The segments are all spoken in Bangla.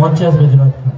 মঞ্চে আসবে জুনায়েদ খান।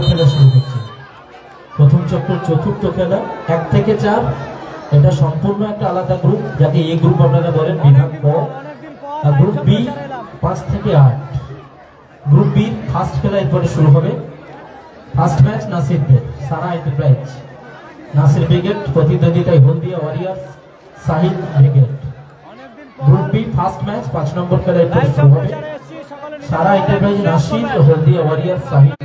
খেলা শুরু হচ্ছে। প্রথম চক্র চতুর্থ খেলা 1 থেকে 4। এটা সম্পূর্ণ একটা আলাদা গ্রুপ, যাকে এই গ্রুপ আপনারা বলেন বিভাগ ক। আর গ্রুপ বি 5 থেকে 8। গ্রুপ বি ফার্স্ট খেলা এরপরে শুরু হবে। ফার্স্ট ম্যাচ নাসিরদের সারা এন্টারপ্রাইজ নাসির ব্রিগেড প্রতিদ্বন্দ্বিতায় Haldia warriors Sahil brigade. Group B first match 5 number খেলা এরপরে শুরু হবে। Sara enterprise Nasir Haldia warriors Sahil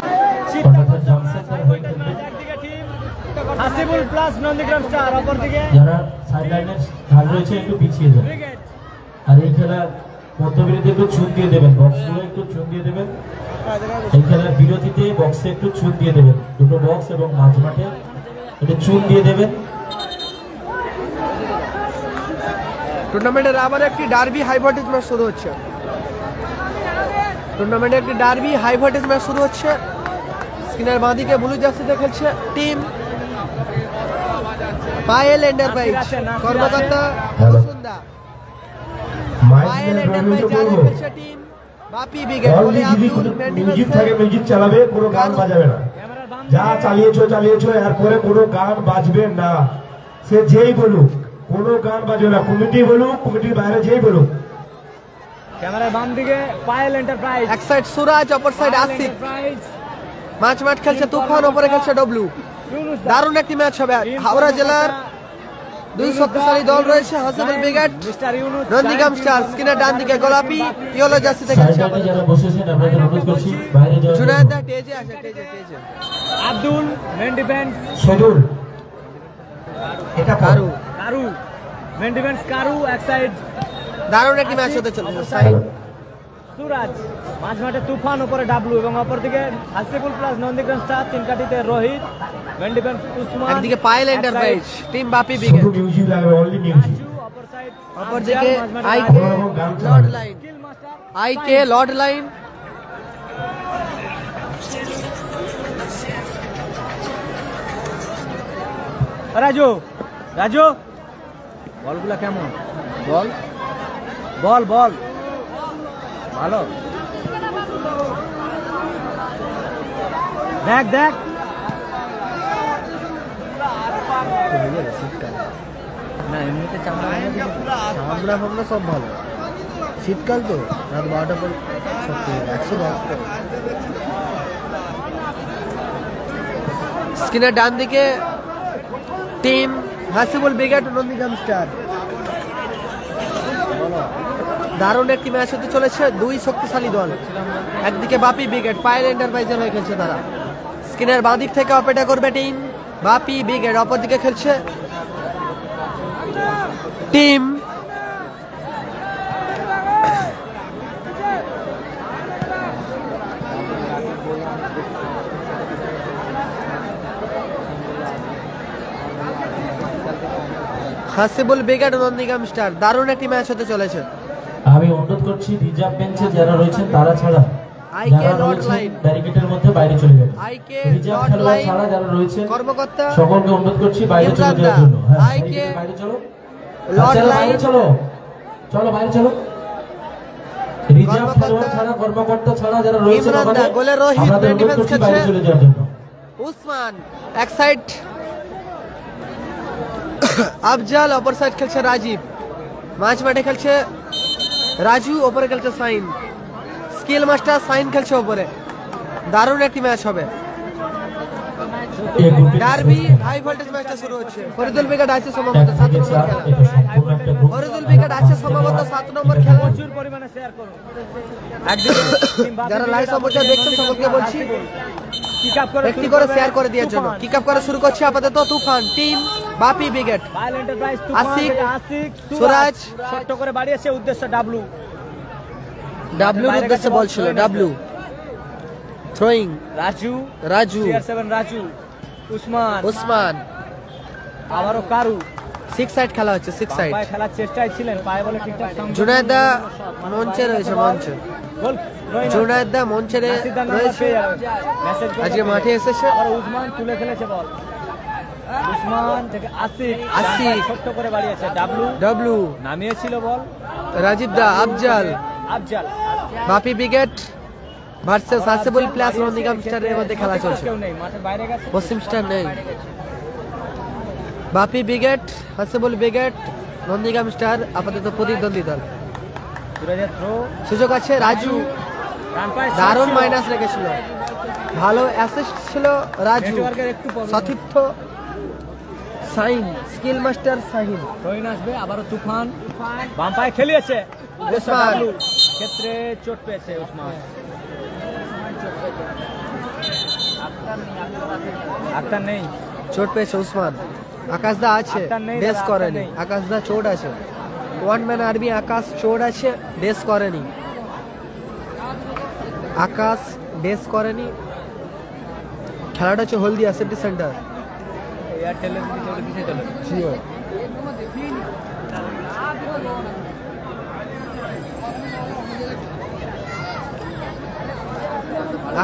Hasibul plus Nandigram star. অপরদিকে যারা সাইডলাইনের ধার রয়েছে একটু পিছিয়ে যান। আর এই খেলা মধ্যবিরতিতে একটু চুন দিয়ে দেবেন, বক্সগুলো একটু চুন দিয়ে দেবেন। এই খেলার বিরতিতে বক্সে একটু চুন দিয়ে দেবেন, দুটো বক্স এবং মাঝমাঠে একটু চুন দিয়ে দেবেন। টুর্নামেন্টের আবার একটি ডার্বি হাই ভোল্টেজ ম্যাচ শুরু হচ্ছে। টুর্নামেন্টে একটি ডার্বি হাই ভোল্টেজ ম্যাচ শুরু হচ্ছে। স্ক্রিনের বাঁদিকে ব্লু জার্সিতে খেলছে টিম পায়েল এন্টারপ্রাইজ। কর্মকর্তা সুন্দা। পায়েল এন্টারপ্রাইজ খেলছে টিম বাপি ব্রিগেড। বলে আব্দুল মিউজিক থাকে, মিউজিক চালাবে, কোনো গান বাজাবে না। যা চালিয়েছো এরপরে কোনো গান বাজবে না। সে যেই বলুক কোনো গান বাজবে না। কমিটি বলুক, কমিটির বাইরে যেই বলুক। ক্যামেরার বাম দিকে পায়েল এন্টারপ্রাইজ, এক সাইড সুরাজ, অপর সাইড আসিফ। মাঠ খেলছে তুফান, ওপরে খেলছে ডব্লু। দারুণ একটি ম্যাচ হবে। হাওড়া জেলার 2 শক্তিশালী দল রয়েছে, হাসিবুল ব্রিগেড, নন্দীগ্রাম স্টার। স্ক্রিনের ডান দিকে গোলাপি ইয়েলো জার্সিতে খেলছে জুনায়েদ টেজে আছে। টেজে আব্দুল মেন ডিফেন্স, শেডুল এটা কারু মেন ডিফেন্স কারু এক সাইড। দারুণ একটি ম্যাচ হতে চলেছে। সুরাজ মাঝমাঠে তুফান, উপরে ডাবলু এবং অপরদিকে হাসিবুল প্লাস নন্দীগ্রাম স্টার। 3 কাটিতে রোহিত, মেন ডিফেন্স উসমান। একদিকে Payel enterprise team Bapi brigade. শুধু মিউজিক লাগবে, অনলি মিউজিক। অপরদিকে আইকে লর্ড লাইন। রাজু বলগুলা কেমন? বল ভালো। দেখ না, এমনিতে চামড়া ফামড়া সব ভালো। শীতকাল তো রাত 12টা পর 110। স্ক্রিনের ডান দিকে team Hasibul brigade, Nandigram star. দারুণ একটি ম্যাচ হতে চলেছে। 2 শক্তিশালী দল। একদিকে বাপি ব্রিগেড, পায়েল এন্টারপ্রাইজের হয়ে খেলছে তারা। স্ক্রিনের বাঁ দিক থেকে অপেক্ষা করবে টিম বাপি ব্রিগেড। অপরদিকে খেলছে team Hasibul brigade, Nandigram star. দারুণ একটি ম্যাচ হতে চলেছে। আমি অনুরোধ করছি রিজার্ভ বেঞ্চে যারা রয়েছেন তারা ছাড়া আইকে লর্ড লাইন ব্যারিকেডের মধ্যে বাইরে চলে যাবেন। আইকে রিজার্ভ লর্ড খেলোয়াড় লাইন ছাড়া যারা রয়েছেন কর্মকর্তা সকলকে অনুরোধ করছি বাইরে চলে যাওয়ার জন্য। আইকে বাইরে চলো, লর্ড লাইন চলো বাইরে চলো। রিজার্ভ খেলোয়াড় ছাড়া কর্মকর্তা ছাড়া যারা রয়েছেন ইমরান গোলে রোহিত, মেন ডিফেন্স খেলছে বাইরে চলে যাওয়ার জন্য। উসমান এক সাইড, আফজাল অপর সাইড খেলছে রাজীব। মাঝমাঠে খেলছে রাজু, ওপরে খেলছে সাইন। স্কিল মাস্টার সাইন খেলছে ওপরে। দারুণ একটি ম্যাচ হবে। এই গ্রুপে ডার্বি হাই ভোল্টেজ ম্যাচটা শুরু হচ্ছে। ফরিদুল ব্রিগেড আছে সম্ভবত 7 1 থেকে নম্বর 4 খেলা। এটা সম্পূর্ণ একটা গ্রুপ। ফরিদুল ব্রিগেড আছে সম্ভবত 7 নম্বর খেলা। প্রচুর পরিমাণে শেয়ার করুন। একদিকে যারা লাইভ সম্প্রচার দেখছেন সকলকে বলছি কিক আপ করে একটি করে শেয়ার করে দেওয়ার জন্য। কিক আপ করা শুরু করছে আপাতত তুফান টিম বাপি ব্রিগেড। বাইল এন্টারপ্রাইজ আশিক, আশিক সুরাজ। ছোট্ট করে বাড়িয়েছে উদ্দেশ্য ডাব্লু। ডাব্লিউর উদ্দেশ্যে বল ছিল W. Throwing Raju Raju CR7 Raju Usman Osman. আবারও কারু 6 সাইড খেলা হচ্ছে 6 সাইড। পায়ে খেলার চেষ্টায় ছিলেন, পায়ে বলে ঠিকঠাক জুনায়েদা মঞ্চে রয়েছে মঞ্চে। গোল জুনায়েদা মঞ্চে রয়েছে আজকে মাঠে এসেছে। আবার উসমান তুলে খেলেছে বল। উসমান থেকে আশিক আশিক। ছোট্ট করে বাড়িয়েছে ডাব্লু ডাব্লু নামিয়েছিল ball. Rajib da Afzal Afzal Bapi brigade versus Hasibul plus Nandigram স্টারের মধ্যে খেলা চলছে। কেউ নেই মাঠের বাইরে গেছে। পশ্চিম স্টার নেই। Bapi brigade Hasibul brigade Nandigram star আপাতত প্রতিদ্বন্দ্বী দল। সুরাজের থ্রো সুযোগ আছে রাজু ডান পায়ে দারুণ মাইনাস রেখেছিল। ভালো অ্যাসিস্ট ছিল রাজু। নেটওয়ার্কের একটু প্রবলেম। সতীর্থ sign skill master Shahin. Rohin আসবে আবারও তুফান বাম পায়ে খেলিয়েছে উসমান। ডাব্লু। ক্ষেত্রে চোট পেয়েছে উসমান। আক্তার নেই। চোট পেয়েছে উসমান। আকাশদা আছে আক্তার নেই, ডেস দাদা, করেনি। আক্তার নেই। আকাশদা চোট আছে। ওয়ান ম্যান আরবি আকাশ চোট আছে ডেস করেনি। আকাশ ডেস করেনি। খেলাটা হচ্ছে হলদিয়া সিটি সেন্টার এয়ারটেলের দিকে চলে দিছে চলে। জিও।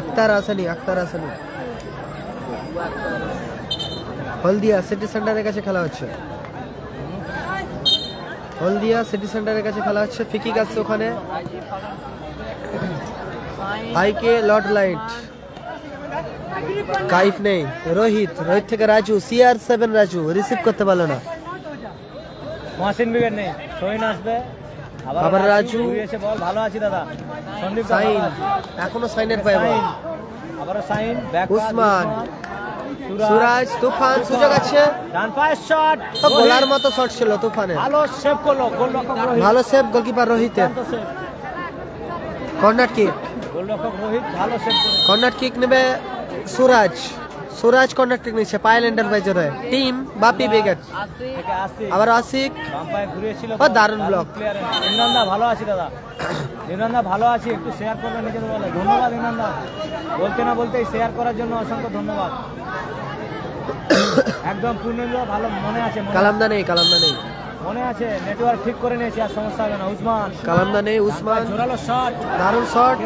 আক্তার আসেনি হলদিয়া সিটি সেন্টারের কাছে খেলা হচ্ছে। হলদিয়া সিটি সেন্টারের কাছে খেলা হচ্ছে। ফিকিক আসছে ওখানে। আইকে লর্ড লাইট কাইফ নেই। রোহিত থেকে রাজু CR7 রাজু রিসিভ করতে পারলো না। মহসিন ব্রিগেড নেই। রহিন আসবে আবার রাজু। এসে বল ভালো আছি দাদা। সন্দীপ সাইন এখনো সাইনের পায়ে বল। আবারও সাইন ব্যাক উসমান সুরাজ তুফান সুযোগ আছে। ডান পায়ের শট তো গোলার মতো শট ছিল তুফানের। ভালো সেভ করলো গোলরক্ষক রোহিত। ভালো সেভ গোলকিপার রোহিতের। দুর্দান্ত save। কর্নার কিক গোলরক্ষক রোহিত ভালো সেভ করে। কর্নার কিক নেবে সুরাজ কর্নার কিক নিচ্ছে। পায়েল এন্টারপ্রাইজের হয়ে টিম বাপি ব্রিগেড। থেকে আশিক আবার আশিক বাম পায়ে ঘুরিয়েছিল। ও, দারুণ block। ইমরান দা ভালো আছি দাদা। ইমরান দা ভালো আছি, একটু শেয়ার করবেন নিজের বলে। ধন্যবাদ ইমরান দা, বলতে না বলতেই শেয়ার করার জন্য অসংখ্য ধন্যবাদ। একদম পূর্ণেন্দ্র ভালো মনে আছে কালামদা নেই মনে আছে নেটওয়ার্ক ঠিক করে নিয়েছি, আর সমস্যা হবে না। উসমান কালামদা নেই। উসমান জোরালো শট দারুণ শট।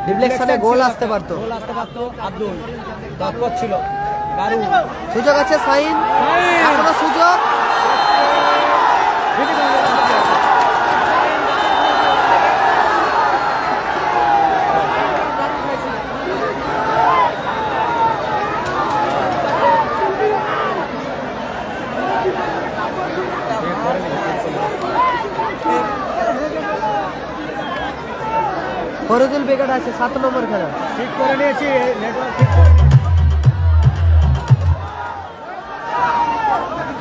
ডিফ্লেকশনে গোল আসতে পারতো। আব্দুল তৎপর ছিল। গারু সুযোগ আছে সাইন এখনো সুযোগ। ফরিদুল ব্রিগেড আছে 7 নম্বর খেলা। ঠিক করে নিয়েছি নেটওয়ার্ক ঠিক করে।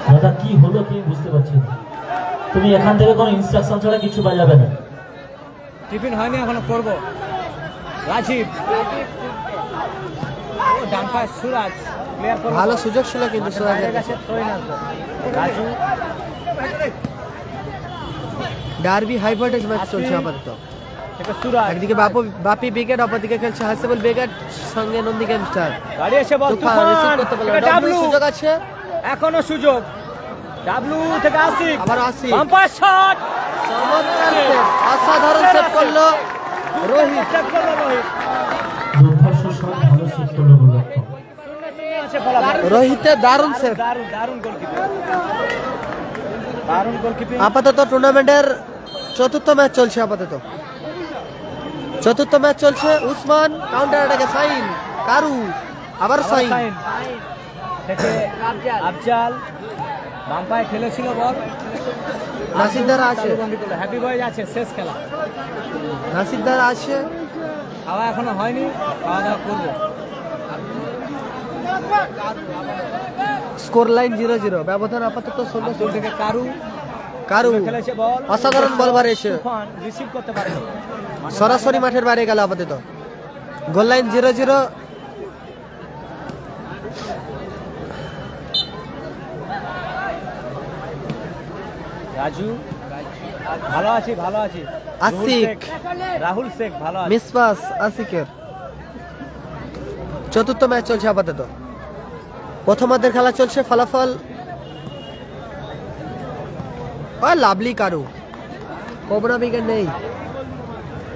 দাদা কি হলো কি বুঝতে পারছি না। তুমি এখান থেকে কোনো ইনস্ট্রাকশন ছাড়া কিছু বাজাবে না। টিফিন হয়নি এখনো করব। রাজীব ও ডান পায়ে সুরাজ ক্লিয়ার করে। ভালো সুযোগ ছিল কিন্তু সুরাজের কাছে। Raju derby high voltage match চলছে আপাতত। থেকে সুরাজ একদিকে বাপি ব্রিগেড অপরদিকে খেলছে হাসিবুল ব্রিগেড সঙ্গে নন্দীগ্রাম স্টার। গাড়ি এসে বল তুফান রিসিভ করতে পারলো না। ডাব্লু সুযোগ আছে এখনো সুযোগ। ডাব্লু থেকে আশিক আবার আশিক। বাম পায়ে শট চমৎকার সেভ অসাধারণ সেভ করলো রোহিত। সেভ করলো রোহিত। দুর্ধর্ষ শট ভালো সেভ করলো গোলরক্ষক। আছে ফলাফল। রোহিতের দারুণ সেভ। দারুণ গোলকিপার। দারুণ গোলকিপিং। আপাতত টুর্নামেন্টের চতুর্থ ম্যাচ চলছে উসমান কাউন্টার অ্যাটাকে সাইন কারু আবার সাইন থেকে আফজাল বাম পায়ে খেলেছিল বল। নাসিরদার আছে। হ্যাপি বয়েজ আছে শেষ খেলা। নাসিরদার আছে। খাওয়া এখনো হয়নি, খাওয়া দাওয়া করবো। স্কোর লাইন 0-0, ব্যবধান আপাতত 16 থেকে কারু কারু খেলেছে বল, অসাধারণ বল বাড়িয়েছে, তুফান রিসিভ করতে পারেনি। সরাসরি মাঠের বাইরে গেল আপাতত। Goal line 0-0। রাজু ভালো আছি, ভালো আছি। আসিক, রাহুল শেখ ভালো আছে। মিসপাস আসিকের। চতুর্থ ম্যাচ চলছে আপাতত। প্রথমার্ধের খেলা চলছে, ফলাফল লাভলি কারু। কোবরা উইকেট নেই,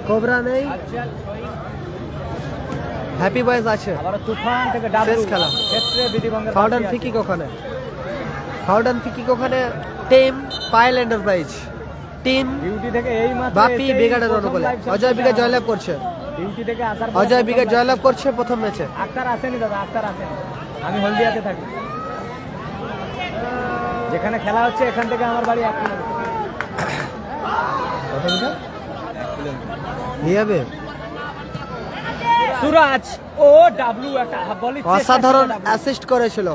কোবরা নেই, হ্যাপি বয়েজ আছে। আবার তুফান থেকে ডাবলু শেষ খেলা। ক্ষেত্রে বিধিভঙ্গের ফাউডান ফিকিক ওখানে, ফাউডান ফিকিক ওখানে। টিম পাইল এন্টারপ্রাইজ, টিম ডিউটি থেকে এই মাত্র বাপি বিগাটের অনুকূলে অজয় বিগাট জয়লাভ করছে। ডিউটি থেকে আসার পর অজয় বিগাট জয়লাভ করছে প্রথম ম্যাচে। আক্তার আসেনি দাদা, আক্তার আসেনি। আমি হলদিয়াতে থাকি, যেখানে খেলা হচ্ছে এখান থেকে আমার বাড়ি 1 কিলোমিটার। কত মিটার নিয়ে যাবে? সুরাজ ও ডাবলু একটা বলি অসাধারণ অ্যাসিস্ট করেছিল,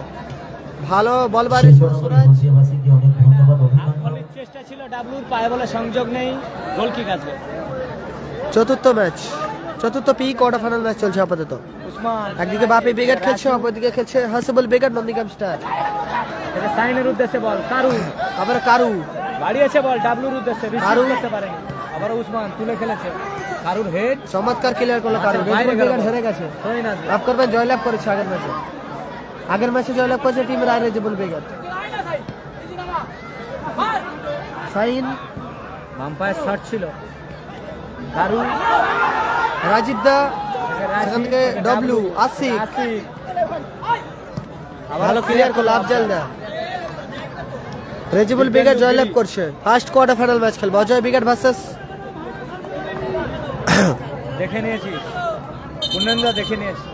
ভালো বল বাড়িয়েছিল সুরাজ। হাসিবাসীকে অনেক ধন্যবাদ, অভিনন্দন। বলির চেষ্টা ছিল ডাবলুর, পায়ে বলে সংযোগ নেই, গোল কিক আসবে। চতুর্থ ম্যাচ, চতুর্থ পি কোয়ার্টার ফাইনাল ম্যাচ চলছে আপাতত। উসমান একদিকে বাপি বিগাট খেলছে, অপরদিকে খেলছে হাসিবুল বিগাট নন্দীগ্রাম স্টার। এটা সাইনের উদ্দেশ্যে বল, কারু আবার কারু বাড়িয়েছে বল ডাবলুর উদ্দেশ্যে, কারু। রিসিভ করতে পারেনি। আবার উসমান তুলে খেলেছে, কারুর হেড চমৎকার ক্লিয়ার করলো কারু। বাইরে রেজিবুল গেল। বিগাট হেরে গেছে। সইন আসবে। লাভ করবেন, জয়লাভ করেছে আগের ম্যাচে। আগের ম্যাচে জয়লাভ করেছে টিম রায় রেজিবুল বিগাট। সাইন বাম পায়ের শট ছিল, কারু রাজীব দা, সেখান থেকে ডব্লু আসিক, আসিক। ভালো ক্লিয়ার করলো আফজাল দা। রেজিবুল বিগাট জয়লাভ করছে। ফার্স্ট কোয়ার্টার ফাইনাল ম্যাচ খেলবে অজয় বিগাট ভার্সেস দেখে নিয়েছি কুন্দেন্দা, দেখে নিয়েছি।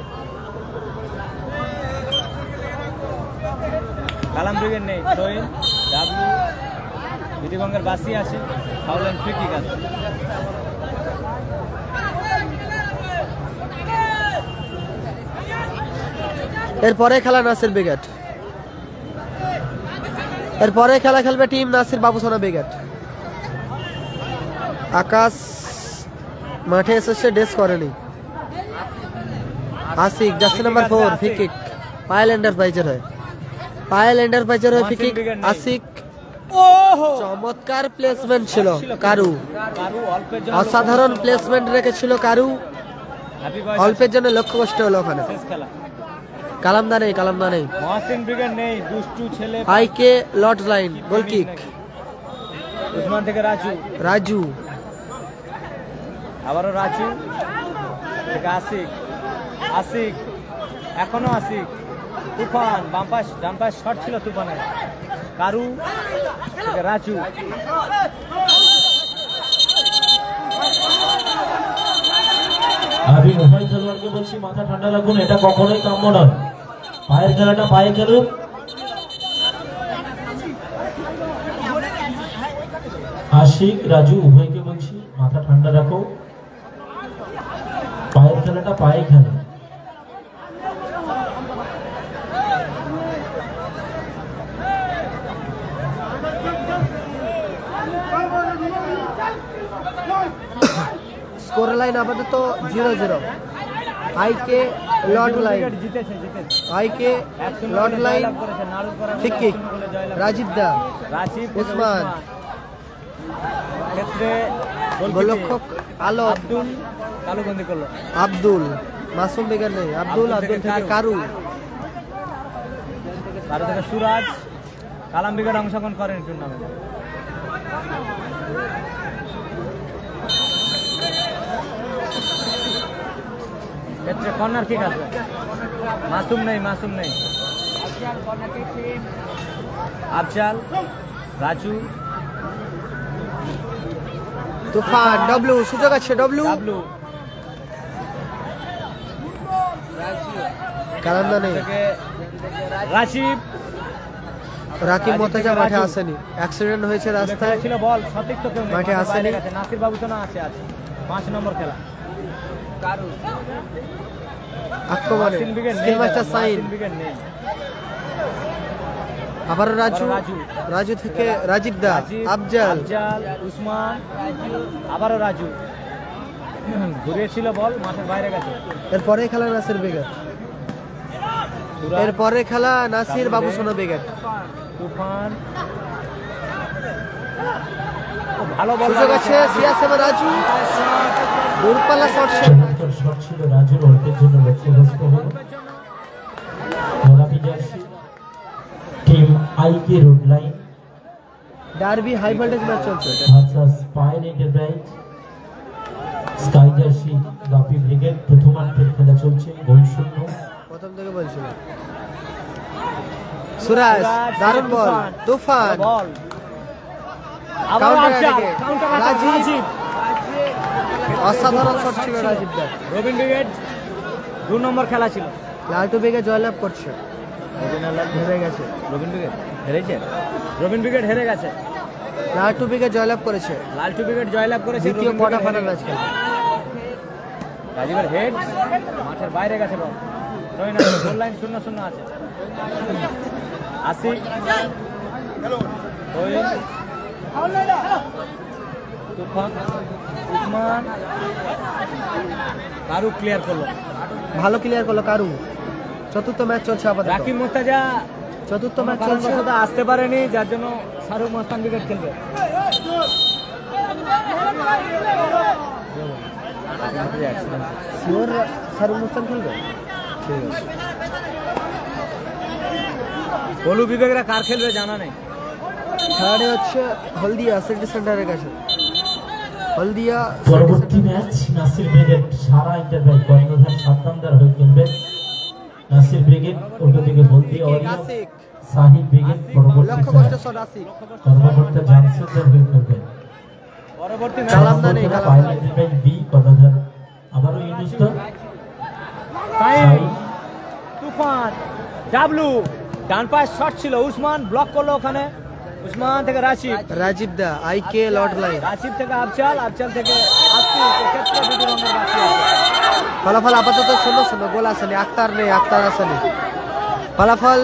কালাম ব্রিগেড নেই, সইন ডাবলু বিধিভঙ্গের বাসি আছে, ফাউল ফ্রি কিক আছে। এরপরে খেলা নাসির বিগাট, এরপরে খেলা খেলবে টিম নাসির বাবুসোনা বিগাট। আকাশ মাঠে এসেছে, ড্রেস করেনি। Asik jersey number 4 free kick, Payel এন্টারপ্রাইজের হয়, পায়েল এন্টারপ্রাইজের হয় ফ্রি কিক। আসিক ওহো, চমৎকার প্লেসমেন্ট ছিল কারু, কারু অল্পের জন্য অসাধারণ প্লেসমেন্ট রেখেছিল কারু, হ্যাপি বয়। অল্পের জন্য লক্ষ্য কষ্ট হলো ওখানে। শেষ খেলা, কালামদা নেই, কালামদা নেই। মহসিন ব্রিগেড নেই, দুষ্টু ছেলে। আইকে লট লাইন, গোল কিক উসমান থেকে রাজু, রাজু। আবারও রাজু থেকে আসিক, আসিক এখনো আসিক। তুফান বাম পাশ ডান পাশ শট ছিল তুফানের, কারু থেকে রাজু। আমি উভয় খেলোয়াড়কে বলছি মাথা ঠান্ডা রাখুন, এটা কখনোই কাম্য নয়। পায়ের খেলাটা পায়ে খেলুন। আশিক রাজু উভয়কে বলছি মাথা ঠান্ডা রাখো, পায়ের খেলাটা পায়ে খেলো। স্কোর লাইন আপাতত 0-0। আইকে লট লাইন, জিতেছে, জিতেছে। আইকে লট লাইন ফ্রি কিক, রাজীব দা, রাশিদ উসমান। ক্ষেত্রে গোলরক্ষক আলো, আব্দুল কালুবন্দি করলো। আব্দুল, মাসুম বেগার নেই, আব্দুল, আব্দুল থেকে কারু। কারু থেকে সুরাজ, কালাম ব্রিগেড অংশগ্রহণ করেন টুর্নামেন্টে। ক্ষেত্রে কর্নার কিক আসবে, মাসুম নেই, মাসুম নেই। আফজাল, রাজু, তুফান, ডব্লু, সুযোগ আছে ডব্লু। ডাবলু কালামদা নেই, থেকে রাজীব। রাকিব মর্তজা মাঠে আসেনি, অ্যাক্সিডেন্ট হয়েছে রাস্তায়। ছিল বল সঠিক তো কেউ নেই, মাঠে মাঠের বাইরে আসেনি। গেছে। নাসির বাবু তো না আছে, আছে 5 নম্বর খেলা। কারু আক্রমণে মার্টিন ব্রিগেড নেই, স্কিল মাস্টার সাইন, মার্টিন ব্রিগেড নেই। আবার রাজু, রাজু। রাজু থেকে রাজীব দা, রাজীব, আফজাল, উসমান, আবারও রাজু। ঘুরিয়েছিল বল, মাঠের বাইরে গেছে। এরপরে খেলা নাসির ব্রিগেড, সুরাজ, এরপরে খেলা নাসির বাবু সোনা ব্রিগেড। তুফান, ও ভালো বল সুযোগ আছে সিয়াসেম রাজু, দূরপাল্লা শট শেষ। চমৎকার শট ছিল রাজুর, অল্পের জন্য লক্ষ্যগ্রস্ত হলো। গোলাপি jersey team IK road line derby high voltage match চলছে। Versus Payel enterprise. Sky jersey গাপি ব্রিগেড। প্রথমার্ধের খেলা চলছে, গোল শূন্য। প্রথম থেকে বলছিল সুরাজ, দারুণ বল, তুফান, বল আবার কাউন্টার আফজাল, দিকে কাউন্টার রাজীব, রাজীব। অসাধারণ শট ছিল রাজীব দা। রবিন ব্রিগেড 2 নম্বর খেলা ছিল। লালটু ব্রিগেড জয়লাভ করছে, হেরে গেছে। রবিন ব্রিগেড হেরেছে, রবিন ব্রিগেড হেরে গেছে। লালটু ব্রিগেড জয়লাভ করেছে, লালটু ব্রিগেড জয়লাভ করেছে। দ্বিতীয় রবিন কোয়ার্টার ব্রিগেড ফাইনাল হেরে ম্যাচ গেছে। খেলবে। রাজীবের হেড মাঠের বাইরে গেছে বল। রবিন গোল লাইন 0-0 আছে। আসিক, রবিন, তুফান, উসমান, কারু ক্লিয়ার করলো। ভালো ক্লিয়ার করলো কারু। চতুর্থ ম্যাচ চলছে আপাতত, রাকিব মুর্তাজা চতুর্থ ম্যাচ চলছে। কারণবশত আসতে পারেনি, যার জন্য শাহরুখ মস্তান ক্রিকেট খেলবে। শিওর শাহরুখ মুস্তান খেলবে, ঠিক আছে। গোলু বিবেকরা কার খেলবে জানা নেই। খেলাটি হচ্ছে হলদিয়া সিটি সেন্টারের কাছে। হলদিয়া পরবর্তী ম্যাচ নাসির ব্রিগেড সারা এন্টারপ্রাইজ কর্ণধার সাতনামদার হয়ে খেলবেন। নাসির ব্রিগেড অন্যদিকে হলদিয়া ওয়ারিয়র্স, আসিক, সাহিল ব্রিগেড পরবর্তী লক্ষ্য খেলা কষ্ট শট আসিক। কর্মকর্তা জামশেদদার হয়ে খেলবেন। পরবর্তী কালামদা নেই, কর্মকর্তা কালামদা। পাইল এন্টারপ্রাইজ বি কর্ণধার আবারও ইউনুসদা, সাইন, তুফান, ডাবলু, ডান পাশ শট ছিল, উসমান ব্লক করলো ওখানে। উসমান থেকে রাশিদ, রাজীব দা, আইকে লর্ড লাইন। রাশিদ থেকে আফজাল, আফজাল থেকে আসিফ। এক্ষেত্রে দুটো রঙের বাকি আছে। ফলাফল আপাতত 0-0, গোল আসেনি, আক্তার নেই, আক্তার আসেনি। ফলাফল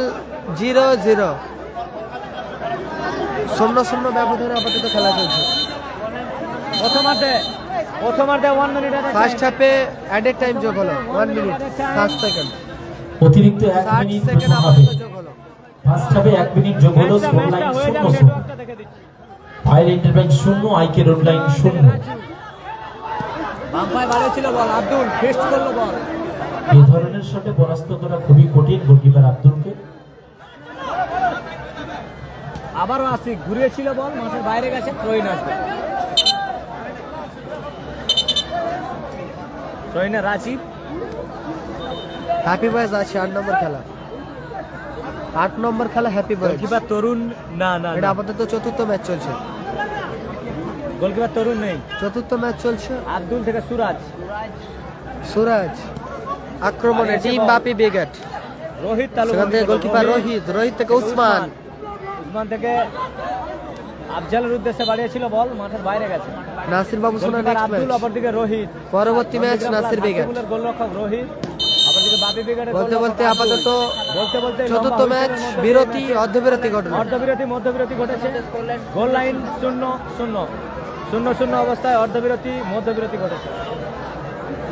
0-0, 0-0 ব্যবধানে আপাতত খেলা চলছে। প্রথমার্ধে 1 মিনিট ফার্স্ট হাফে অ্যাডেড টাইম যোগ হলো 1 মিনিট 60 সেকেন্ড, অতিরিক্ত 1 60 মিনিট সেকেন্ড যোগ হবে। আপাতত যোগ হলো। ফার্স্ট হাফে 1 মিনিট যোগ হলো, score line 0-0। Pile enterprise 0, IK road line 0। বাম্পায় বাড়িয়েছিল বল, আব্দুল ফেস্ট করলো বল। এই ধরনের শটে পরাস্ত করা খুবই কঠিন গোলকিপার আব্দুলকে। আবারও আসিক, ঘুরিয়েছিল বল, মাঠের বাইরে গেছে। থ্রোইন আসবে, থ্রোইনে রাজীব। হ্যাপি বয়েজ আছে 8 নম্বর খেলা, 8 নম্বর খেলা হ্যাপি বয়েজ। গোলকিপার তরুণ না না এটা আপাতত চতুর্থ ম্যাচ চলছে, গোলকিপার তরুণ নেই। চতুর্থ ম্যাচ চলছে। আব্দুল থেকে সুরাজ, সুরাজ আক্রমণে টিম বাপি ব্রিগেড, রোহিত তালুক, সেখান থেকে গোলকিপার রোহিত, রোহিত থেকে উসমান, উসমান থেকে আফজালের উদ্দেশ্যে বাড়িয়েছিল বল, মাঠের বাইরে গেছে। নাসির বাবু সোনা গোলকিপার নেক্সট আব্দুল, ম্যাচ। অপরদিকে রোহিত। পরবর্তী ম্যাচ নাসির ব্রিগেড। গোলরক্ষক রোহিত, অপরদিকে বাপি ব্রিগেডের বলতে বলতে আপাতত বলতে বলতে চতুর্থ লম্বা ম্যাচ হুইসেলের মধ্যে বিরতি, অর্ধবিরতি ঘটলো। অর্ধবিরতি, মধ্যবিরতি ঘটেছে। গোল লাইন 0-0, 0-0 অবস্থায় অর্ধবিরতি, মধ্যবিরতি ঘটেছে।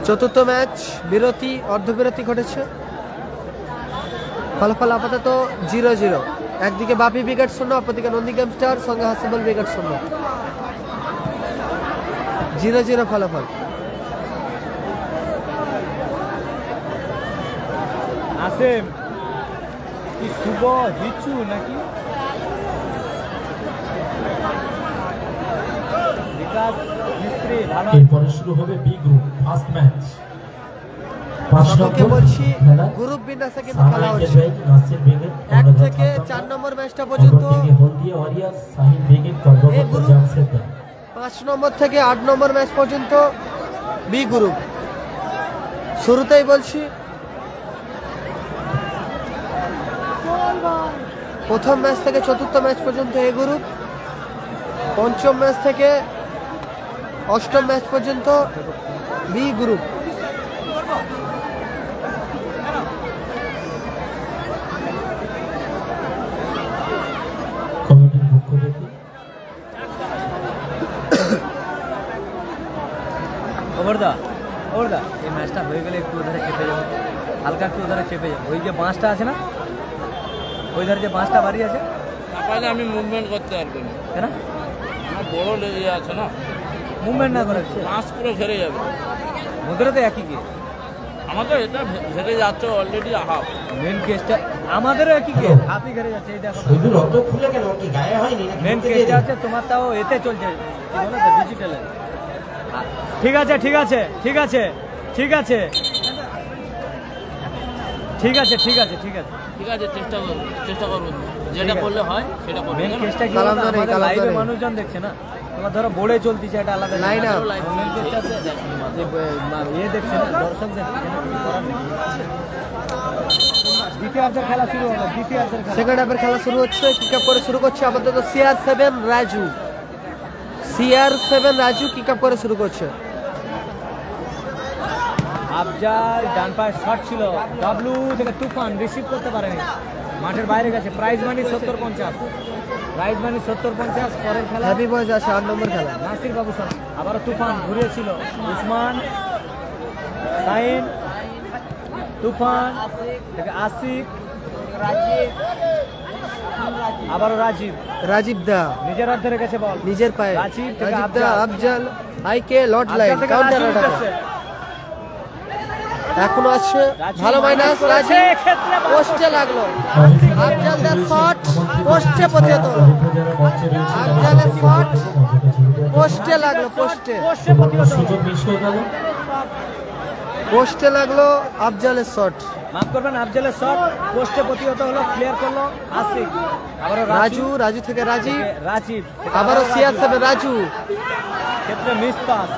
চতুর্থ ম্যাচ বিরতি, অর্ধবিরতি ঘটেছে। ফলাফল আপাতত 0-0, একদিকে বাপি ব্রিগেড 0, অপরদিকে নন্দীগ্রাম স্টার সঙ্গে হাসিবল ব্রিগেড 0, 0-0 ফলাফল। আসেম কি শুভ হিচু নাকি বিকাশ মিস্ত্রি, ভালো। এরপরে শুরু হবে বি গ্রুপ ফার্স্ট ম্যাচ। সকলকে বলছি গ্রুপ বিন্যাসে কিন্তু খেলা হচ্ছে। নাসির ব্রিগেড 1 থেকে 4 নম্বর ম্যাচটা পর্যন্ত, হলদিয়া ওয়ারিয়র্স, সাহিল ব্রিগেড কর্মকর্তা জামশেদদার। 5 নম্বর থেকে 8 নম্বর ম্যাচ পর্যন্ত বি গ্রুপ। শুরুতেই বলছি প্রথম ম্যাচ থেকে চতুর্থ ম্যাচ পর্যন্ত এ গ্রুপ, পঞ্চম ম্যাচ থেকে অষ্টম ম্যাচ পর্যন্ত বি গ্রুপ। ওরদা ওরদা এই ম্যাচটা হয়ে গেলে একটু ওধারে চেপে যাবে, হালকা একটু ওধারে চেপে যাবে। ওই যে বাঁশটা আছে না, ওই ধারে যে বাঁশটা বাড়ি আছে, না পাইলে আমি মুভমেন্ট করতে পারবো না, কেন আমার বড় ইয়ে আছে না, মুভমেন্ট না করে মাছ পুরো ঘেরে যাবে। ওদের তো একই কে, আমাদের এটা ঘেরে যাচ্ছে অলরেডি হাফ। মেন কেসটা আমাদেরও একই কে, হাফই ঘেরে যাচ্ছে। এই দেখো শুধু রক্ত খুলে কেন কি গায়ে হয়নি নাকি? মেন কেসটা আছে তোমার, তাও এতে চলছে কি বলে তো ডিজিটালে। ঠিক আছে ঠিক আছে ঠিক আছে ঠিক আছে ঠিক আছে ঠিক আছে ঠিক আছে ঠিক আছে, চেষ্টা করবো যেটা করলে হয় সেটা করবো। মেন কেসটা কি কালাম বলতো, ধরে, আমাদের কালাম বাইরে ধরে। মানুষজন দেখছে না, তোমার ধরো বোর্ডে চলতিছে এটা আলাদা Line up. মেন কেসটা আছে যে ইয়ে দেখছে না, দর্শক দেখছে না, কিছু করার নেই। দ্বিতীয়ার্ধের খেলা শুরু হবে, দ্বিতীয়ার্ধের খেলা। সেকেন্ড হাফের খেলা শুরু হচ্ছে। কিক আপ করে শুরু করছে আপাতত CR7 Raju. CR7 Raju kick up করে শুরু করছে। আফজাল ডান পায়ে শট ছিল, ডাবলু থেকে তুফান রিসিভ করতে পারেনি, মাঠের বাইরে গেছে। Prize money 70-50, prize money 70-50। পরের খেলা হ্যাপি বয়েজ আছে 8 নম্বর খেলা। নাসির বাবু শট, আবারও তুফান ঘুরিয়েছিল, উসমান সাইন, তুফান থেকে আসিক, আবারও রাজীব, রাজীব দা নিজের অর্ধে রেখেছে বল, নিজের পায়ে। রাজীব থেকে রাজীব দা, আফজাল। আফজাল হাইকে লট লাইন আফজাল থেকে কাউন্টার রাজীব অ্যাটাক উঠেছে। এখনো আছে রাজীব ভালো মাইনাস। করেছে, রাজীব এক্ষেত্রে বল পোস্টে লাগলো। আফজাল দা শট পোস্টে প্রতিহত হলো। আফজালের শট পোস্টে লাগলো, পোস্টে পোস্টে প্রতিহত হলো। সুযোগ মিস হয়ে গেল। পোস্টে লাগলো আফজালের শট। মাফ করবেন, আফজালের শট পোস্টে প্রতিহত হলো, ক্লিয়ার করলো আসিক, আবারও রাজু, রাজু থেকে রাজীব, রাজীব আবারও CR7 রাজু। ক্ষেত্রে miss pass,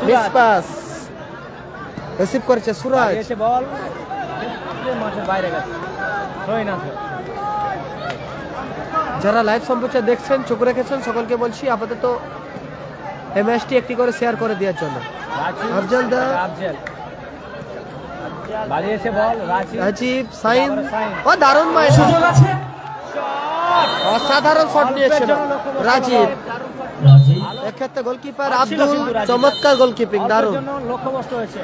miss pass receive করেছে সুরাজ। এসে বল মাঠের বাইরে গেছে, থ্রোইন আছে। যারা লাইভ সম্প্রচার দেখছেন, চোখ রেখেছেন, সকলকে বলছি আপাতত এই ম্যাচটি একটি করে শেয়ার করে দেওয়ার জন্য। আফজাল দা, আফজাল বাড়িয়েছে বল, রাজীব, সাইন। আবারও সাইন। ও দারুণ মাইনাস, সুযোগ আছে। অসাধারণ শট নিয়েছিল রাজীব। রাজীব এক্ষেত্রে গোলকিপার ছিল আব্দুল, কিন্তু রাজীব। চমৎকার গোলকিপিং, দারুণ লক্ষ্যভ্রষ্ট হয়েছে।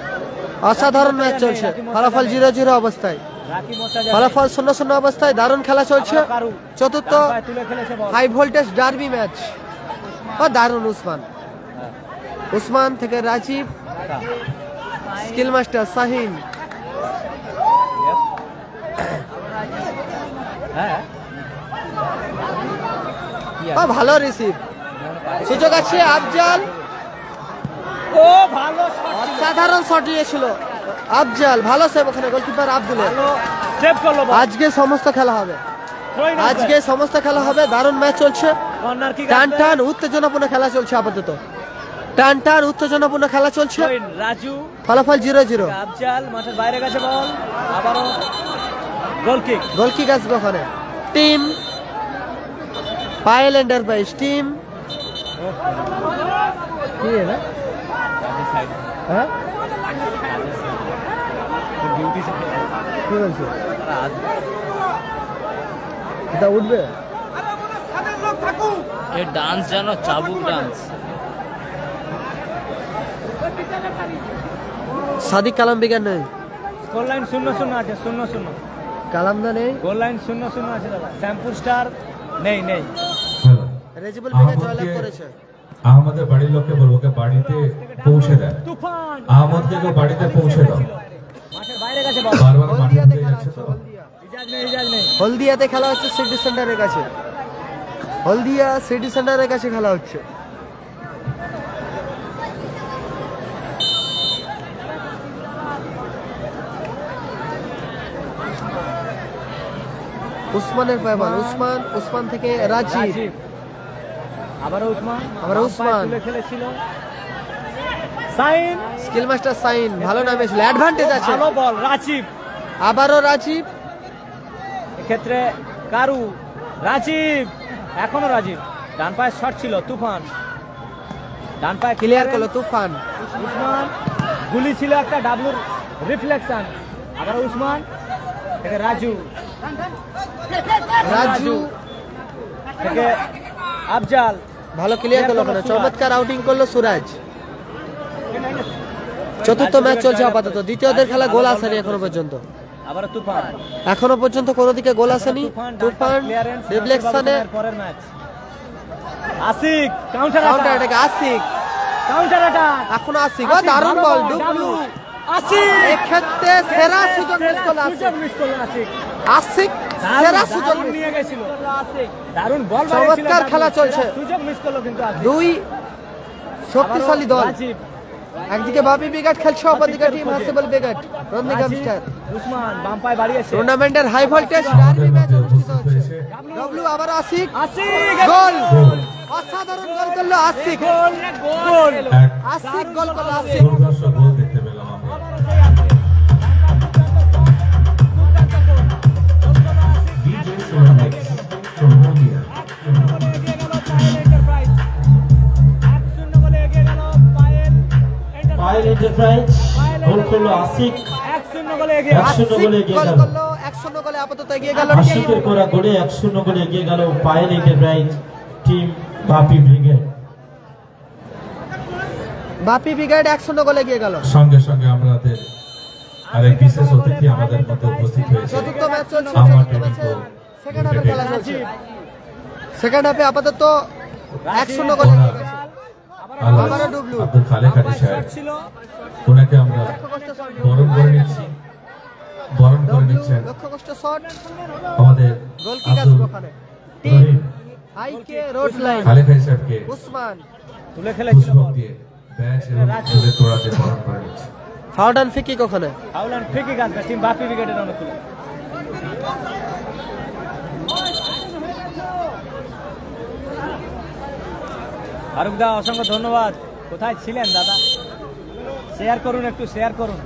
অসাধারণ ম্যাচ চলছে। ফলাফল 0-0 অবস্থায়, রাকিব মোর্তাজা ফলাফল 0-0 অবস্থায় দারুণ খেলা চলছে। আবারও কারু চতুর্থ ডান পায়ে তুলে খেলেছে ball. High voltage derby match. ও দারুণ উসমান, উসমান থেকে রাজীব, স্কিল মাস্টার শাহিন। হ্যাঁ ও ভালো রিসিভ, সুযোগ আছে আফজাল। ও ভালো শট, অসাধারণ শট নিয়েছিল আফজাল, ভালো সেভ ওখানে গোলকিপার আব্দুলের। ভালো সেভ করলো বল। আজকে সমস্ত খেলা হবে, আজকে সমস্ত খেলা হবে। দারুণ ম্যাচ চলছে, কর্নার কিক টান টান উত্তেজনাপূর্ণ খেলা চলছে আপাতত। টান টান উত্তেজনাপূর্ণ খেলা চলছে। রাজু, ফলাফল 0-0। আফজাল মাঠের বাইরে গেছে বল, আবারও গোল কিক। গোল কিক আসবে ওখানে। Team Payel enterprise team. কি না হ্যাঁ ডিউটি কি বলছো? এটা উঠবে। এই ডান্স জানো, চাবুক ডান্স। সাদিক কালাম বিজ্ঞান নেই, গোল লাইন 0-0 আছে, 0-0 কালামদা নেই, গোল লাইন 0-0 আছে দাদা। শ্যামপুর স্টার নেই নেই। রেজিবল বিজ্ঞান জয়লাভ করেছে। আমাদের বাড়ির লোককে বলবো ওকে বাড়িতে পৌঁছে দেয়। তুফান আহমদকে কেউ বাড়িতে পৌঁছে দাও। মাঠের বাইরে গেছে বল। বারবার মাঠে হলদিয়াতে ঢুকে খেলা যাচ্ছে হচ্ছে, তো। হলদিয়া। ইজাজ নেই, ইজাজ নেই। হলদিয়াতে খেলা হচ্ছে সিটি সেন্টারের কাছে। হলদিয়া সিটি সেন্টারের কাছে খেলা হচ্ছে। উসমানের পায়মান, উসমান, উসমান থেকে রাজীব, রাজীব, আবারও উসমান, আবারও উসমান। তুলে খেলেছিল সাইন, স্কিল মাস্টার সাইন ভালো নামেছিল, অ্যাডভান্টেজ আছে। ভালো বল রাজীব, আবারও রাজীব, এক্ষেত্রে কারু, রাজীব, এখনো রাজীব, ডান পায়ে শট ছিল, তুফান ডান পায়ে ক্লিয়ার করলো তুফান। উসমান, গুলি ছিল একটা, ডাবলুর রিফ্লেকশন, আবার উসমান থেকে রাজু, রাজু থেকে আফজাল, ভালো ক্লিয়ার করলো ওখানে, চমৎকার আউটিং করলো সুরাজ। চতুর্থ ম্যাচ চলছে আপাতত, দ্বিতীয়দের খেলা গোল আসেনি এখনো পর্যন্ত। আবার তুফান, এখনো পর্যন্ত কোনো দিকে গোল আসেনি। তুফান রিফ্লেকশনে পরের match. Asik counter counter attack, attack, Asik counter attack, এখনো আসিক। ও দারুণ বল, ডুবলু আসিক এই ক্ষেত্রে সেরা সুযোগ মিস করলো সুযোগ মিস করলো আসিক। আসিক, সেরা সুযোগ miss। নিয়ে গেছিল দারুণ বল, চমৎকার খেলা চলছে। সুযোগ মিস করলো কিন্তু আসিক। দুই শক্তিশালী দল, রাজীব, একদিকে বাপি ব্রিগেড খেলছে, অপরদিকে টিম হাসেবল ব্রিগেড রত্নিগাম স্টার। উসমান বাম পায়ে বাড়িয়েছে, টুর্নামেন্টের হাই ভোল্টেজ ডার্বি ম্যাচ অনুষ্ঠিত হচ্ছে। ডব্লু আবার আসিক, আসিক গোল, অসাধারণ গোল করলো আসিক, গোল, আসিক গোল করলো আসিক। দুর্ধর্ষ গোল দেখতে পেলাম আমরা। DJ Ceramics from India. Payel enterprise goal করলো আসিক। 1-0 গোলে এগিয়ে, 1-0 গোলে এগিয়ে গোল গেল। করলো, 1-0 গোলে আপাতত এগিয়ে গেল আশিকের করা গোলে 1-0 গোলে এগিয়ে গেল Payel enterprise team Bapi brigade. Bapi brigade 1-0 গোলে এগিয়ে গেল। সঙ্গে সঙ্গে আমাদের আরেক বিশেষ অতিথি আমাদের মধ্যে উপস্থিত হয়েছে। চতুর্থ ম্যাচ চলছে, আমার চতুর্থ ম্যাচে টেডিং সেকেন্ড হাফে খেলা চলছে। সেকেন্ড হাফে আপাতত 1-0 গোলে এগিয়ে গেছে। আবারও ডুবলু, আব্দুল খালেক আলী সাহেব, ছিল ওনাকে আমরা বরণ করে নিচ্ছি, বরণ করে নিচ্ছেন লক্ষ্য কষ্ট শট, আমাদের গোল কিক আসবে আব্দুল ওখানে। টিম রহিম আইকে রোড লাইন, খালেক আলী সাহেবকে উসমান তুলে খেলেছিল পুষ্পক বল। দিয়ে ব্যাচ এবং ফুলের তোড়াতে বরণ করে নিচ্ছি। ফাউডান ফিকিক ওখানে। হাউল্যান্ড ফ্রি কিক আসবে টিম বাপি ব্রিগেডের অনুকূলে। ফারুক দা অসংখ্য ধন্যবাদ। কোথায় ছিলেন দাদা? শেয়ার করুন, একটু শেয়ার করুন।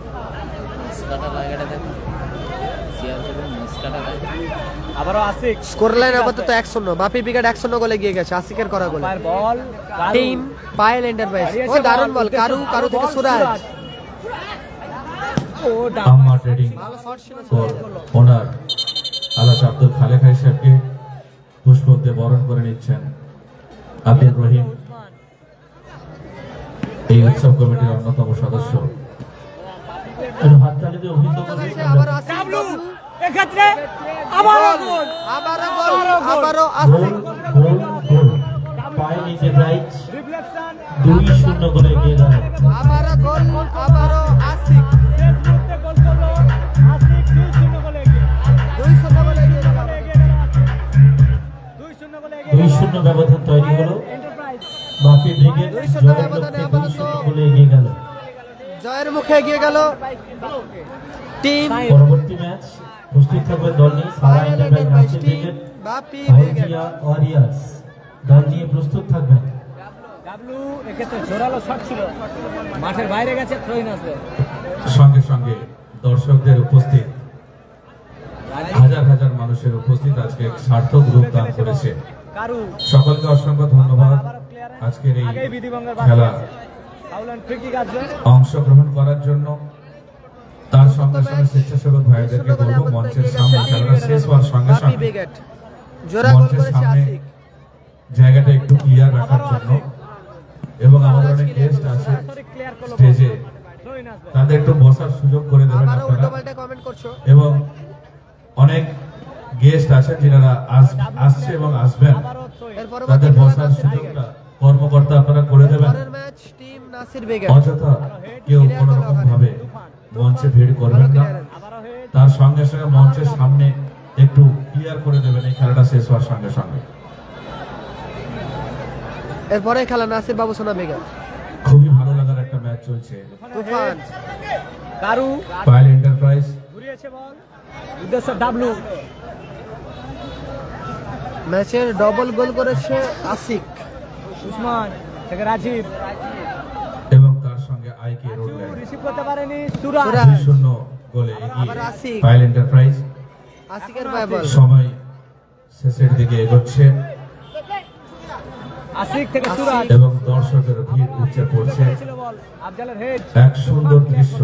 আবারও আসিক, স্কোর লাইন আপাতত 1-0, বাপি ব্রিগেড 1-0 গোলে এগিয়ে গেছে আসিকের করা গোলে। পায়ের বল, টিম পায়েল এন্টারপ্রাইজ, ও দারুণ বল, কারু কারু থেকে সুরাজ। ও ডান আমার ট্রেডিং ভালো শট ছিল ফর ওনার আলাস আব্দুল খালেক আলী সাহেবকে পুষ্পক দিয়ে বরণ করে নিচ্ছেন আব্দুল রহিম, এই উৎসব কমিটির অন্যতম সদস্য। একটু হাততালি দিয়ে অভিনন্দন করবেন। আবার আসিক, ডাবলু, এক্ষেত্রে আবারও গোল, আবারও গোল, আবারও গোল আসিক। গোল গোল পায়েল এন্টারপ্রাইজ রিফ্লেকশন, 2-0 গোলে এগিয়ে গেল। আবারও গোল, আবারও আসিক, শেষ মুহূর্তে গোল করলো আসিক। 2-0 গোলে এগিয়ে, 2-0 গোলে এগিয়ে গেল। এগিয়ে গেল আসিক। 2-0 গোলে এগিয়ে গেল 2-0 ব্যবধান তৈরি হলো এন্টারপ্রাইজ। বাপি ব্রিগেড 2-0 জয়ের ব্যবধানে লক্ষ্যে আপাতত 2-0 গোলে এগিয়ে গেল। জয়ের মুখে এগিয়ে গেল টিম পরবর্তী ম্যাচ প্রস্তুত থাকবে দল নিয়ে Sara Payel enterprise enterprise, Nasir team brigade, Bapi brigade. ভাইটিয়া ওয়ারিয়ার্স দল নিয়ে প্রস্তুত থাকবেন। ডাবলু, এক্ষেত্রে জোরালো শট ছিল, মাঠের বাইরে গেছে, থ্রোইন আসবে। সঙ্গে সঙ্গে দর্শকদের উপস্থিত, হাজার হাজার মানুষের উপস্থিত আজকে সার্থক রূপ দান করেছে। কারু সকলকে অসংখ্য ধন্যবাদ আজকের এই আগেই বিধিভঙ্গের খেলা বাকি আছে। হাউল্যান্ড ফ্রি কিক আসবে। অংশগ্রহণ করার জন্য। তার সঙ্গে সঙ্গে স্বেচ্ছাসেবক ভাইদেরকে বলবো মঞ্চের সামনে খেলাটা শেষ হওয়ার সঙ্গে বাপি সঙ্গে ব্রিগেড জোড়া গোল মঞ্চের করেছে সামনে আসিক। জায়গাটা একটু ক্লিয়ার রাখার জন্য, এবং আমাদের অনেক গেস্ট আছে ক্লিয়ার করলো, স্টেজে, থ্রোইন আসবে। তাদের একটু বসার সুযোগ করে দেবেন আবারও উল্টো আপনারা। পাল্টা কমেন্ট করছো। এবং অনেক গেস্ট আছেন যিনারা আসছে এবং আসবেন, আবারও থ্রোইন। এর পরবর্তী তাদের খেলা বসার নাসির ব্রিগেড। সুযোগটা কর্মকর্তা আপনারা করে দেবেন। পরের ম্যাচ টিম নাসির ব্রিগেড। অযথা কেউ কোন রকম ভাবে মঞ্চে ভিড় করবেন না, আবারও হেড, তার সঙ্গে সঙ্গে মঞ্চের সামনে একটু ক্লিয়ার করে দেবেন এই খেলাটা শেষ হওয়ার সঙ্গে সঙ্গে। এরপরে খেলা নাসির বাবু সোনা ব্রিগেড। খুবই ভালো লাগার একটা ম্যাচ চলছে। তুফান কারু পায়েল এন্টারপ্রাইজ ঘুরিয়েছে বল, উদ্দেশ্য ডাবলু। ম্যাচের ডবল গোল করেছে আসিক। উসমান থেকে রাজীব, এবং তার সঙ্গে আইকে রোডল্যান্ড রিসিভ করতে পারেনি সুরাজ। সুরাজ। 2-0 গোলে এগিয়ে আবার আসিক। পায়েল এন্টারপ্রাইজ। আসিকের পায়ে বল। সময় শেষের দিকে এগোচ্ছে আসিক থেকে সুরাজ, এবং দর্শকের ভিড় উপচে পড়ছে। ছিল বল, আফজালের হেড, এক সুন্দর দৃশ্য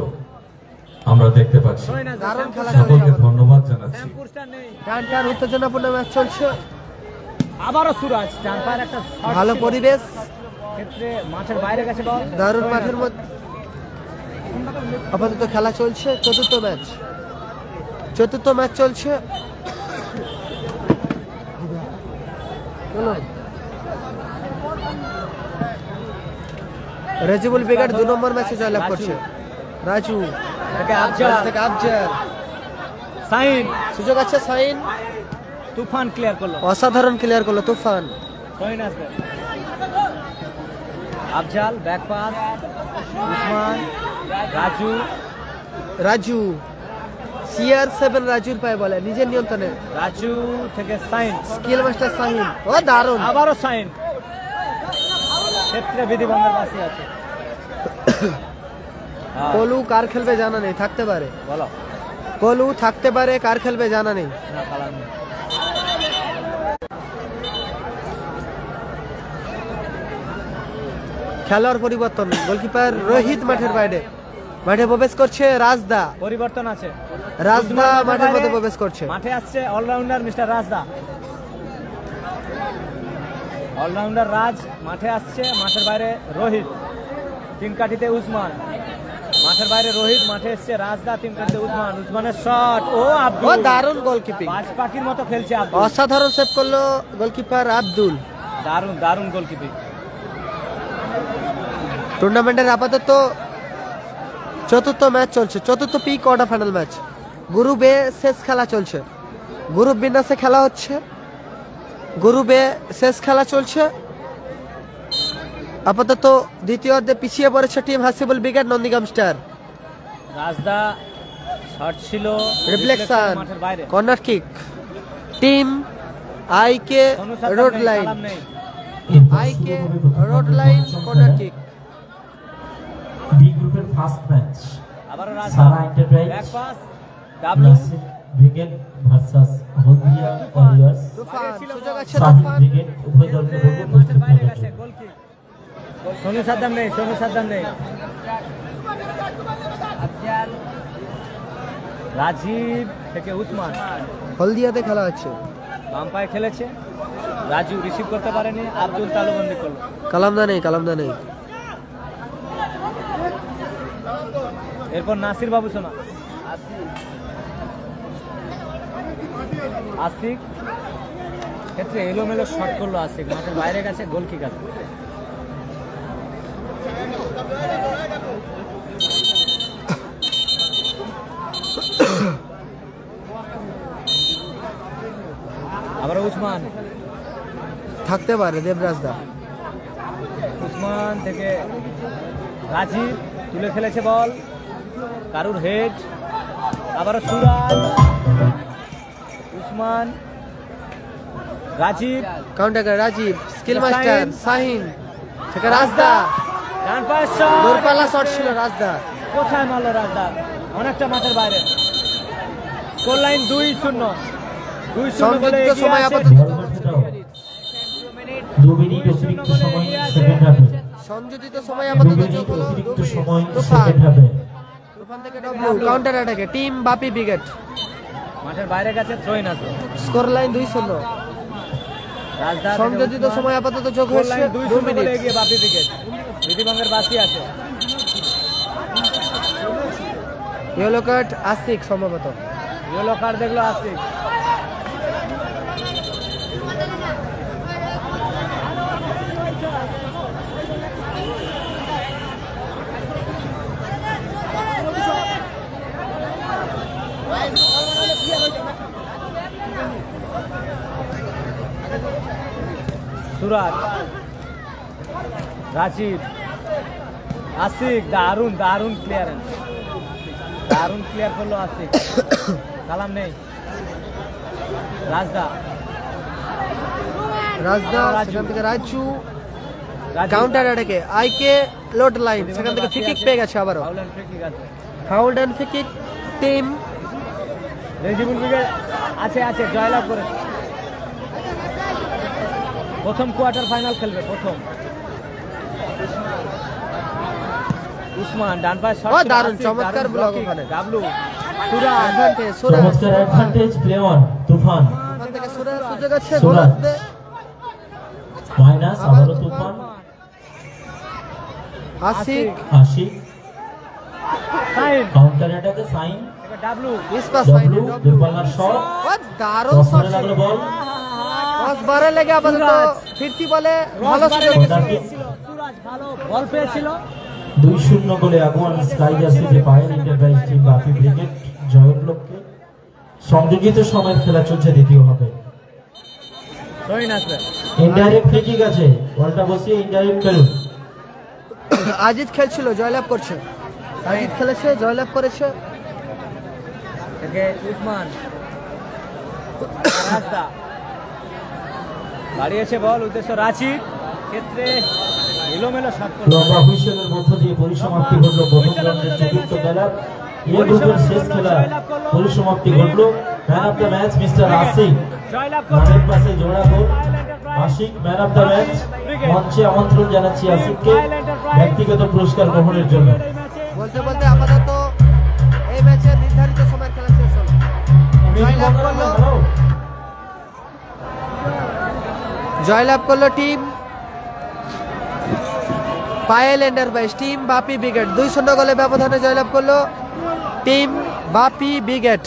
আমরা দেখতে পাচ্ছি। থ্রোইন আসবে। দারুণ খেলা সকলকে চলছে। ধন্যবাদ জানাচ্ছি। শ্যামপুর স্টার নেই, টান টান উত্তেজনাপূর্ণ ম্যাচ চলছে। আবারও সুরাজ, ডান পায়ের একটা শট ভালো ছিল। পরিবেশ, ক্ষেত্রে মাঠের বাইরে গেছে বল, দারুণ মাঠের মধ্যে আপাতত খেলা চলছে, চতুর্থ ম্যাচ চলছে। রেজিবুল ব্রিগেড 2 নম্বর ম্যাচে জয়লাভ করছে। রাজু থেকে আফজাল, থেকে আফজাল, সাইন, সুযোগ আছে সাইন, তুফান ক্লিয়ার করলো, অসাধারণ ক্লিয়ার করলো তুফান। সাইন আসবে, Afzal back pass, Usman, Raju CR7 রাজুর পায়ে বলে, নিজের নিয়ন্ত্রণে। রাজু থেকে সাইন, স্কিল মাস্টার সাইন, ও দারুণ, আবারও সাইন, ক্ষেত্রে বিধিবন্ধের পাশে আছে। কলু কার খেলবে জানা নেই, থাকতে পারে, বলো কলু থাকতে পারে, কার খেলবে জানা নেই। না কালাম নেই। খেলোয়াড় পরিবর্তন, গোলকিপার রোহিত মাঠে প্রবেশ করছে। রাজদা পরিবর্তন আছে, মাঠের মধ্যে প্রবেশ করছে। মাঠে আসছে অলরাউন্ডার মিস্টার রাজদা, অলরাউন্ডার রাজ মাঠে আসছে। মাঠের বাইরে রোহিত, 3 কাঠিতে উসমান, মাঠের বাইরে রোহিত, মাঠে এসছে রাজদা, 3 কাঠিতে উসমান, উসমানের শট, ও আব্দুল, দারুণ গোলকিপিং, বাজ পাখির মতো খেলছে আব্দুল, অসাধারণ সেভ করলো গোলকিপার আব্দুল, দারুণ গোলকিপিং। টুর্নামেন্টের আপাতত চতুর্থ ম্যাচ চলছে, চতুর্থ কোয়ার্টার ফাইনাল ম্যাচ। গ্রুপ এ শেষ খেলা চলছে, গ্রুপ বিন্যাসে খেলা হচ্ছে, গ্রুপ এ শেষ খেলা চলছে। আপাতত দ্বিতীয় অর্ধে পিছিয়ে পড়েছে team Hasibul brigade Nandigram star. রাজদা শট ছিল, রিফ্লেকশন, মাঠের বাইরে, corner kick, team IK road line, corner kick. B গ্রুপের ফার্স্ট ম্যাচ, আবারও রাজদা Sara enterprise back pass, Dablu, brigade versus Haldia warriors. Tufan, সুযোগ আছে সাহিল তুফান, ব্রিগেড উভয় দলকে বলবো মাঠের প্রস্তুত বাইরে থাকার গেছে, জন্য। গোল কিক, সোনু সাদ্দাম নেই, আফজাল, রাজীব থেকে উসমান, হলদিয়াতে খেলা হচ্ছে। বাম পায়ে খেলেছে, রাজু রিসিভ করতে পারেনি, আব্দুল তালুবন্দি করলো। কালামদা নেই। এরপর নাসির বাবু সোনা, আসিক ক্ষেত্রে এলোমেলো শট করলো, আসিক মাঠের বাইরে গেছে, গোল কিক আছে। আবার উসমান, থাকতে পারে দেবরাজদা, উসমান থেকে রাজীব তুলে খেলেছে বল, কারুর হেড, আবারও Suraj, Usman, Rajib, counter Rajib, skill master Shahin থেকে রাজদা, ডান পায়ের শট, দূরপাল্লা শট ছিল রাজদা, কোথায় মারলো রাজদা, অনেকটা মাঠের বাইরে। স্কোর লাইন 2-0, 2-0 বলে সংযুক্ত এগিয়ে সময় আছে। আপাতত 2 মিনিট অতিরিক্ত সময় সেকেন্ড হাফে, সংযোজিত সময় 2 আপাতত মিনিট যোগ হলো অতিরিক্ত 2 সময় মিনিট। তুফান সেকেন্ড হাফে। থেকে W, counter অ্যাটাকে team Bapi brigade, মাঠের বাইরে গেছে, থ্রোইন আসবে। Score line 2-0। রাজদা থেকে সংযোজিত উসমান, সময় আপাতত যোগ স্কোর হয়েছে লাইন 2 2-0 মিনিট। বলে এগিয়ে বাপি ব্রিগেড, বিধিবঙ্গের বাসি আছে। ইয়েলো কার্ড আসিক সম্ভবত, ইয়েলো কার্ড দেখলো আসিক। সুরাজ, রাজীব, আসিক, দারুণ ক্লিয়ারেন্স, দারুণ ক্লিয়ার করলো আসিক, কালাম নেই। রাজদা, সেখান থেকে রাজু, কাউন্টার অ্যাটাকে আইকে লোড লাইন, সেখান থেকে ফ্রি কিক পেয়ে গেছে আবারও, foul and free kick team Rejibul brigade আছে, জয়লাভ করেছে। প্রথম কোয়ার্টার ফাইনাল খেলবে, প্রথম। উসমান ডান পায়ে শট, দারুণ চমৎকার ব্লক ওখানে, ডাবলু, সুরাজ, অ্যাডভান্টেজ চমৎকার অ্যাডভান্টেজ প্লে অন তুফান, ওখান থেকে সুযোগ আছে, গোল সুরাজ। আসবে, মাইনাস আবারও তুফান, আসিক, আশিক, সাইন কাউন্টার অ্যাটাকে সাইন ডাবলু ইসপা সাইন ডব্লু দূরপাল্লার শট ও দারুণ শট ছিল লাগলো বল 10 12 লেগে আপাতত ফিরতি বলে ভালো সুযোগ ছিল সুরাজ ভালো বল পেয়েছিল 2-0 গোলে আগুয়ান স্কাই জার্সিতে Payel enterprise team Bapi brigade জয়ের লক্ষ্যে সংযোজিত সময়ের খেলা চলছে দ্বিতীয় হবে। সহিন আসবে ইনডাইরেক্ট ফ্রি কিক আছে, বলটা বসিয়ে ইনডাইরেক্ট খেলুন। আজিত খেলছিল জয়লাভ করছে, আজিত খেলেছে জয়লাভ করেছে। থেকে উসমান রাজদা বাড়িয়েছে বল, উদ্দেশ্য রাঁচি, ক্ষেত্রে এলোমেলো শট করল। লম্বা হুইসেলের মধ্য দিয়ে পরিসমাপ্তি ঘটলো প্রথম রাউন্ডের চতুর্থ খেলার। এ গ্রুপের শেষ খেলা পরিসমাপ্তি ঘটলো। Man of the match mister Ashik, জয়লাভ করল মাঠের পাশে জোড়া goal. Ashik man of the match. মঞ্চে আমন্ত্রণ জানাচ্ছি আশিককে ব্যক্তিগত পুরস্কার গ্রহণের জন্য। বলতে বলতে আপাতত এই ম্যাচের নির্ধারিত সময়ের খেলা শেষ হলো। জয়লাভ করলো team Payel enterprise, team Bapi brigade 2-0 গোলে ব্যবধানে জয়লাভ করলো টিম বাপি ব্রিগেড।